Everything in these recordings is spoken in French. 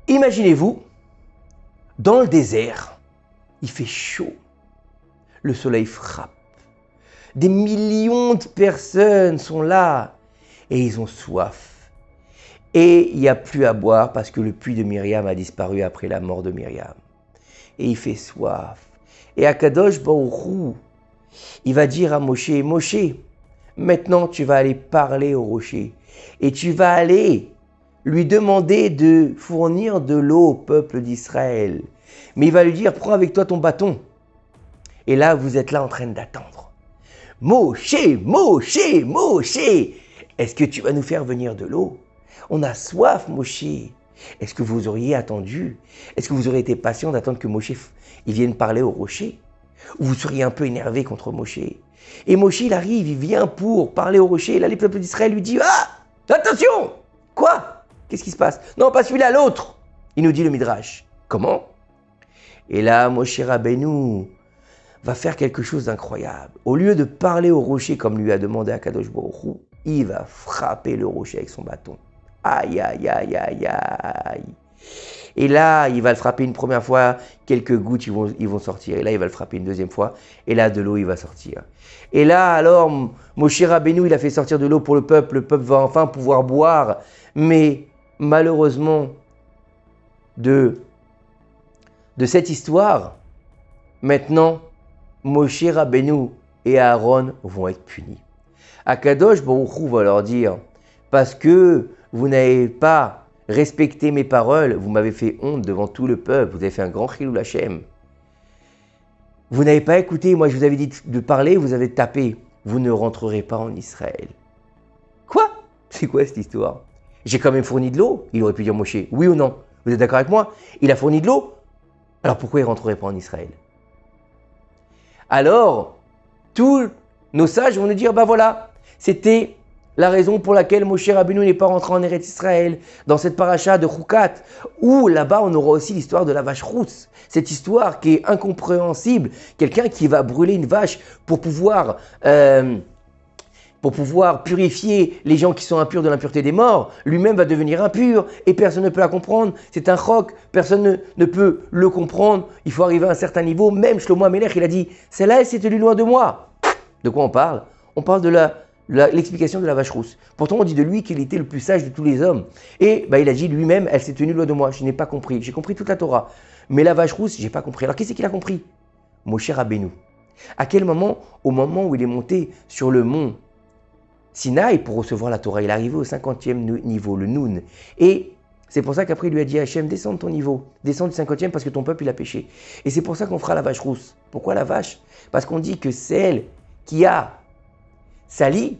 Imaginez-vous, dans le désert, il fait chaud, le soleil frappe, des millions de personnes sont là et ils ont soif. Et il n'y a plus à boire parce que le puits de Myriam a disparu après la mort de Myriam. Et il fait soif. Et Akadosh Baruch Hu, il va dire à Moshe, Moshe, maintenant tu vas aller parler au rocher et tu vas aller lui demander de fournir de l'eau au peuple d'Israël. Mais il va lui dire, prends avec toi ton bâton. Et là, vous êtes là en train d'attendre. Moshe, Moshe, Moshe, est-ce que tu vas nous faire venir de l'eau? On a soif, Moshe. Est-ce que vous auriez attendu? Est-ce que vous auriez été patient d'attendre que Moshe il vienne parler au rocher? Ou vous seriez un peu énervé contre Moshe? Et Moshe, il arrive, il vient pour parler au rocher. Et là, les peuples d'Israël lui disent, ah, attention! Quoi? Qu'est-ce qui se passe? Non, pas celui-là, l'autre! Il nous dit le Midrash. Comment? Et là, Moshe Rabbeinu va faire quelque chose d'incroyable. Au lieu de parler au rocher comme lui a demandé Akadosh Baruch Hu, il va frapper le rocher avec son bâton. Aïe, aïe, aïe, aïe, aïe. Et là, il va le frapper une première fois, quelques gouttes ils vont sortir. Et là, il va le frapper une deuxième fois. Et là, de l'eau, il va sortir. Et là, alors, Moshe Rabbeinu, il a fait sortir de l'eau pour le peuple. Le peuple va enfin pouvoir boire. Mais malheureusement, de cette histoire, maintenant, Moshe Rabbeinu et Aaron vont être punis. Akadosh Baruch Hu va leur dire, parce que vous n'avez pas respecté mes paroles, vous m'avez fait honte devant tout le peuple, vous avez fait un grand chilul Hashem. Vous n'avez pas écouté, moi je vous avais dit de parler, vous avez tapé, vous ne rentrerez pas en Israël. Quoi? C'est quoi cette histoire? J'ai quand même fourni de l'eau, il aurait pu dire Moshe, oui ou non? Vous êtes d'accord avec moi? Il a fourni de l'eau, alors pourquoi il ne rentrerait pas en Israël? Alors, tous nos sages vont nous dire, bah voilà, c'était la raison pour laquelle Moshe Rabbeinu n'est pas rentré en Eretz Israël, dans cette paracha de Chukat, où là-bas on aura aussi l'histoire de la vache rousse. Cette histoire qui est incompréhensible, quelqu'un qui va brûler une vache pour pouvoir purifier les gens qui sont impurs de l'impureté des morts, lui-même va devenir impur et personne ne peut la comprendre. C'est un choc, personne ne peut le comprendre. Il faut arriver à un certain niveau. Même Shlomo HaMelech, il a dit, celle-là, elle s'est tenue loin de moi. De quoi on parle? On parle de l'explication de la vache rousse. Pourtant, on dit de lui qu'il était le plus sage de tous les hommes. Et il a dit lui-même, elle s'est tenue loin de moi. Je n'ai pas compris. J'ai compris toute la Torah. Mais la vache rousse, je n'ai pas compris. Alors, qu'est-ce qu'il a compris? Moshe Rabbeinu. À quel moment? Au moment où il est monté sur le mont Sinaï pour recevoir la Torah. Il est arrivé au 50e niveau, le Noun. Et c'est pour ça qu'après il lui a dit à Hachem, descends de ton niveau, descends du 50e parce que ton peuple il a péché. Et c'est pour ça qu'on fera la vache rousse. Pourquoi la vache? Parce qu'on dit que c'est elle qui a sali,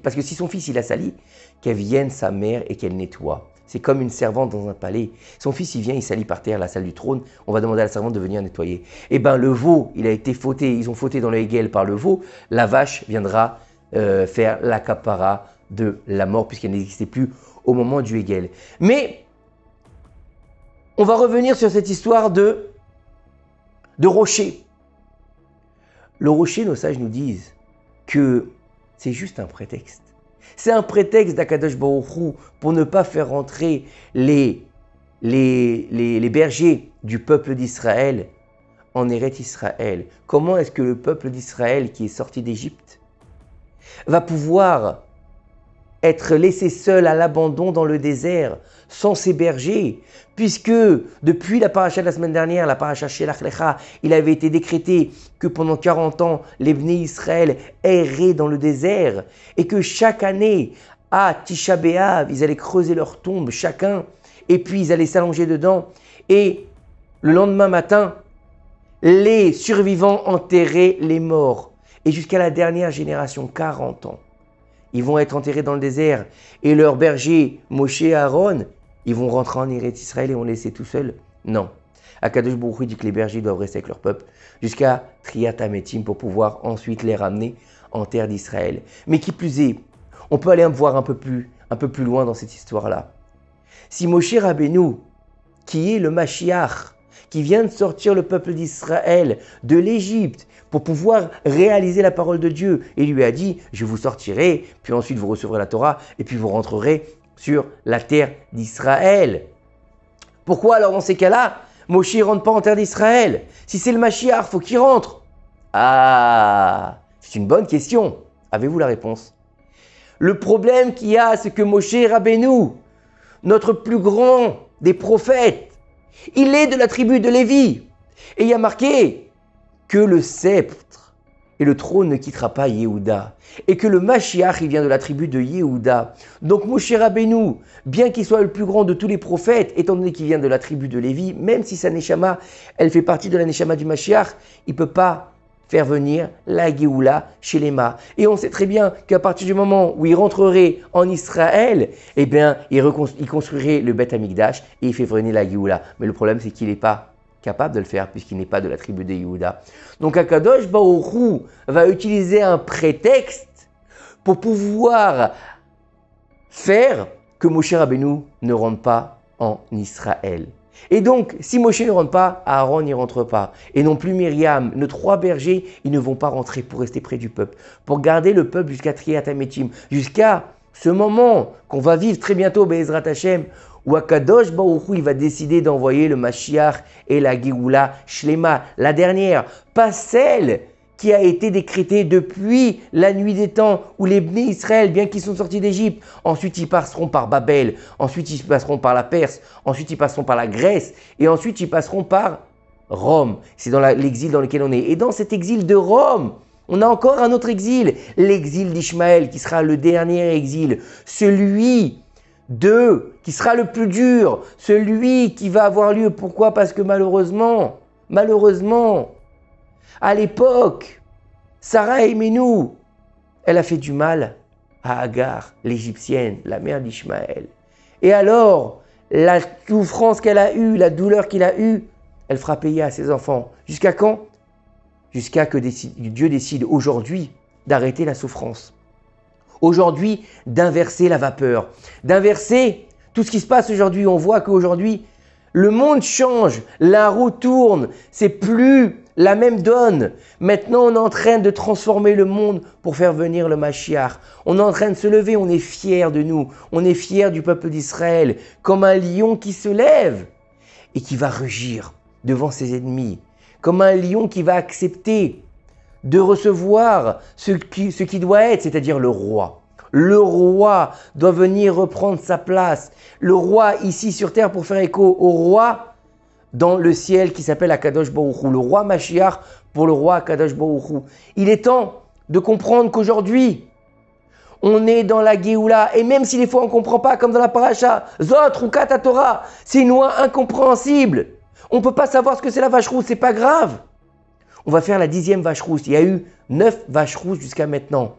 parce que si son fils il a sali, qu'elle vienne sa mère et qu'elle nettoie. C'est comme une servante dans un palais. Son fils il vient, il salit par terre la salle du trône, on va demander à la servante de venir nettoyer. Et bien le veau, il a été fauté, ils ont fauté dans le Hegel par le veau, la vache viendra faire la capara de la mort puisqu'elle n'existait plus au moment du Hegel. Mais on va revenir sur cette histoire de rocher. Le rocher, nos sages nous disent que c'est juste un prétexte. C'est un prétexte d'Akadosh Baruch Hu pour ne pas faire rentrer les bergers du peuple d'Israël en Eretz Israël. Comment est-ce que le peuple d'Israël qui est sorti d'Égypte va pouvoir être laissé seul à l'abandon dans le désert, sans ses bergers, puisque depuis la paracha de la semaine dernière, la paracha Shelach Lecha, il avait été décrété que pendant 40 ans, les Bnei Israël erraient dans le désert, et que chaque année, à Tisha B'Av, ils allaient creuser leur tombe chacun, et puis ils allaient s'allonger dedans, et le lendemain matin, les survivants enterraient les morts. Et jusqu'à la dernière génération, 40 ans, ils vont être enterrés dans le désert. Et leurs bergers, Moshe et Aaron, ils vont rentrer en Eretz Israël et on les laisser tout seuls? Non. Akadosh Baruch Hu dit que les bergers doivent rester avec leur peuple jusqu'à Triat Hametim pour pouvoir ensuite les ramener en terre d'Israël. Mais qui plus est, on peut aller voir un peu plus loin dans cette histoire-là. Si Moshe Rabbeinu, qui est le Mashiach, qui vient de sortir le peuple d'Israël de l'Égypte pour pouvoir réaliser la parole de Dieu. Et lui a dit, je vous sortirai, puis ensuite vous recevrez la Torah, et puis vous rentrerez sur la terre d'Israël. Pourquoi alors dans ces cas-là, Moshe ne rentre pas en terre d'Israël? Si c'est le Mashiach, faut qu'il rentre. Ah, c'est une bonne question. Avez-vous la réponse? Le problème qu'il y a, c'est que Moshe Rabbeinu, notre plus grand des prophètes, il est de la tribu de Lévi. Et il y a marqué que le sceptre et le trône ne quittera pas Yehuda. Et que le Mashiach, il vient de la tribu de Yehuda. Donc Moshe Rabbeinu, bien qu'il soit le plus grand de tous les prophètes, étant donné qu'il vient de la tribu de Lévi, même si sa Neshama, elle fait partie de la Neshama du Mashiach, il ne peut pas faire venir la Géoula chez les Ma. Et on sait très bien qu'à partir du moment où il rentrerait en Israël, eh bien, il construirait le Beth Amikdash et il fait venir la Géoula. Mais le problème, c'est qu'il n'est pas capable de le faire puisqu'il n'est pas de la tribu de Yehuda. Donc Akadosh Baruch Hu va utiliser un prétexte pour pouvoir faire que Moshe Rabbeinu ne rentre pas en Israël. Et donc, si Moshe ne rentre pas, Aaron n'y rentre pas. Et non plus Myriam, nos 3 bergers, ils ne vont pas rentrer pour rester près du peuple, pour garder le peuple jusqu'à Triyat HaMetim, jusqu'à ce moment qu'on va vivre très bientôt, Be'ezrat Hashem, où Akadosh Baruch Hu, il va décider d'envoyer le Mashiach et la Géoula Shlema, la dernière, pas celle qui a été décrétée depuis la nuit des temps, où les Bnei Israël, bien qu'ils sont sortis d'Égypte, ensuite ils passeront par Babel, ensuite ils passeront par la Perse, ensuite ils passeront par la Grèce, et ensuite ils passeront par Rome. C'est dans l'exil dans lequel on est. Et dans cet exil de Rome, on a encore un autre exil, l'exil d'Ishmaël, qui sera le dernier exil, celui qui sera le plus dur, celui qui va avoir lieu. Pourquoi? Parce que malheureusement, à l'époque, Sarah Imenu, elle a fait du mal à Agar, l'Égyptienne, la mère d'Ishmaël. Et alors, la souffrance qu'elle a eue, la douleur qu'il a eue, elle fera payer à ses enfants. Jusqu'à quand? Jusqu'à que Dieu décide aujourd'hui d'arrêter la souffrance. Aujourd'hui, d'inverser la vapeur, d'inverser tout ce qui se passe aujourd'hui. On voit qu'aujourd'hui, le monde change, la roue tourne, c'est plus la même donne. Maintenant, on est en train de transformer le monde pour faire venir le Mashiach. On est en train de se lever, on est fiers de nous, on est fiers du peuple d'Israël, comme un lion qui se lève et qui va rugir devant ses ennemis, comme un lion qui va accepter de recevoir ce qui doit être, c'est-à-dire le roi. Le roi doit venir reprendre sa place. Le roi ici sur terre pour faire écho au roi dans le ciel qui s'appelle Akadosh Baruch Hu. Le roi Mashiach pour le roi Akadosh Baruch Hu. Il est temps de comprendre qu'aujourd'hui, on est dans la Géoula. Et même si des fois on ne comprend pas, comme dans la paracha, Zot ou Kata Torah, c'est une loi incompréhensible. On ne peut pas savoir ce que c'est la vache rousse, c'est pas grave. On va faire la 10e vache rousse. Il y a eu 9 vaches rousses jusqu'à maintenant.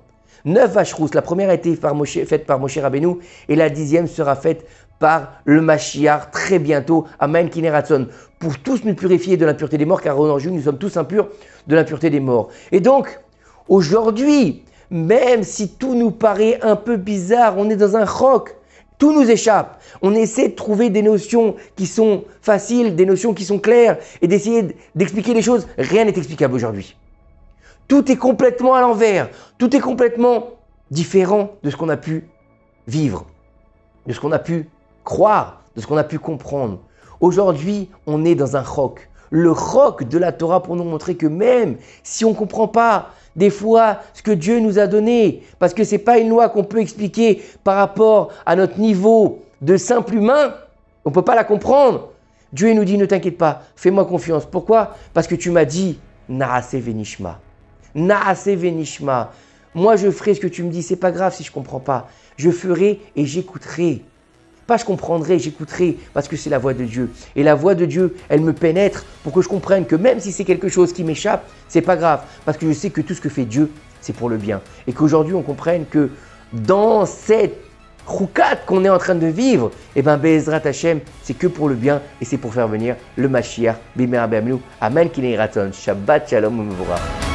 9 vaches rousses. La première a été faite par Moshe Rabbeinu et la 10e sera faite par le Mashiach très bientôt, Amen Kineratson, pour tous nous purifier de l'impureté des morts, car aujourd'hui nous sommes tous impurs de l'impureté des morts. Et donc, aujourd'hui, même si tout nous paraît un peu bizarre, on est dans un choc, tout nous échappe. On essaie de trouver des notions qui sont faciles, des notions qui sont claires et d'essayer d'expliquer les choses. Rien n'est explicable aujourd'hui. Tout est complètement à l'envers. Tout est complètement différent de ce qu'on a pu vivre, de ce qu'on a pu croire, de ce qu'on a pu comprendre. Aujourd'hui, on est dans un choc. Le choc de la Torah pour nous montrer que même si on ne comprend pas des fois ce que Dieu nous a donné, parce que ce n'est pas une loi qu'on peut expliquer par rapport à notre niveau de simple humain, on ne peut pas la comprendre. Dieu nous dit, ne t'inquiète pas, fais-moi confiance. Pourquoi? Parce que tu m'as dit, Naase Venishma. Naase Venishma. Moi, je ferai ce que tu me dis, c'est pas grave si je ne comprends pas. Je ferai et j'écouterai. Pas je comprendrai, j'écouterai, parce que c'est la voix de Dieu. Et la voix de Dieu, elle me pénètre pour que je comprenne que même si c'est quelque chose qui m'échappe, c'est pas grave. Parce que je sais que tout ce que fait Dieu, c'est pour le bien. Et qu'aujourd'hui, on comprenne que dans cette roukat qu'on est en train de vivre, eh bien, Be'ezrat Hashem, c'est que pour le bien et c'est pour faire venir le Mashiach, Bimera Be'amnu, Amen Kinei Ratzon, Shabbat Shalom U'Mevorach.